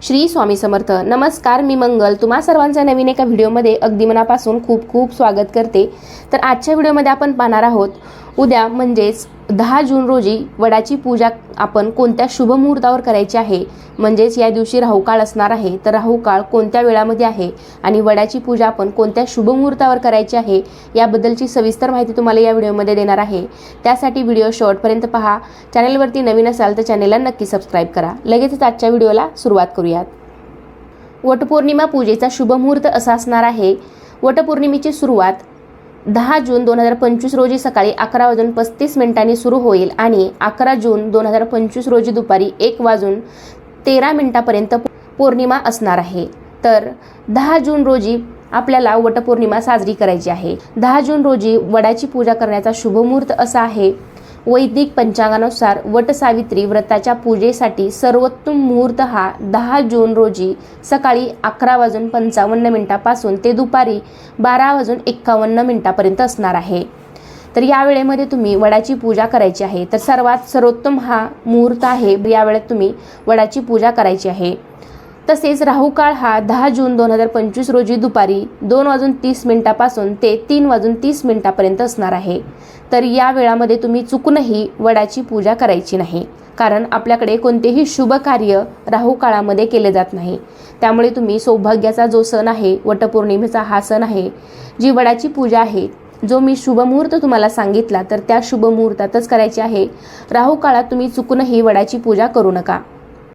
श्री स्वामी समर्थ. नमस्कार, मी मंगल तुम्हा सर्वांचं नवीन एका व्हिडिओमध्ये अगदी मनापासून खूप खूप स्वागत करते. तर आजच्या व्हिडिओमध्ये आपण पाहणार आहोत उद्या म्हणजेच 10 जून रोजी वडाची पूजा आपण कोणत्या शुभ मुहूर्तावर करायची आहे, म्हणजेच या दिवशी राहुकाळ असणार आहे. तर राहुकाळ कोणत्या वेळामध्ये आहे आणि वडाची पूजा आपण कोणत्या शुभ मुहूर्तावर करायची आहे याबद्दलची सविस्तर माहिती तुम्हाला या व्हिडिओमध्ये देणार आहे. त्यासाठी व्हिडिओ शेवटपर्यंत पहा. चॅनलवरती नवीन असाल तर चॅनलला नक्की सबस्क्राईब करा. लगेचच आजच्या व्हिडिओला सुरुवात करूयात. वटपौर्णिमा पूजेचा शुभ मुहूर्त असा असणार आहे. वटपौर्णिमेची सुरुवात 10 जून 2025 रोजी सकाळी 11:35 सुरू होईल आणि 11 जून 2025 रोजी दुपारी 1:13 पौर्णिमा असणार आहे. तर 10 जून रोजी आपल्याला वटपौर्णिमा साजरी करायची आहे. 10 जून रोजी वडाची पूजा करण्याचा शुभ मुहूर्त असा आहे. वैदिक पंचांगानुसार वटसावित्री व्रताच्या पूजेसाठी सर्वोत्तम मुहूर्त हा 10 जून रोजी सकाळी 11:55 पासून ते दुपारी 12:51 असणार आहे. तर या वेळेमध्ये तुम्ही वडाची पूजा करायची आहे. तर सर्वात सर्वोत्तम हा मुहूर्त आहे. या वेळेत तुम्ही वडाची पूजा करायची आहे. तसेच राहुकाळ हा 10 जून 2025 रोजी दुपारी 2:30 पासून ते 3:30 असणार आहे. तर या वेळामध्ये तुम्ही चुकूनही वडाची पूजा करायची नाही, कारण आपल्याकडे कोणतेही शुभ कार्य राहुकाळामध्ये केले जात नाही. त्यामुळे तुम्ही सौभाग्याचा जो सण आहे, वटपौर्णिमेचा हा सण आहे, जी वडाची पूजा आहे, जो मी शुभ मुहूर्त तुम्हाला सांगितला तर त्या शुभ मुहूर्तातच करायची आहे. राहुकाळात तुम्ही चुकूनही वडाची पूजा करू नका.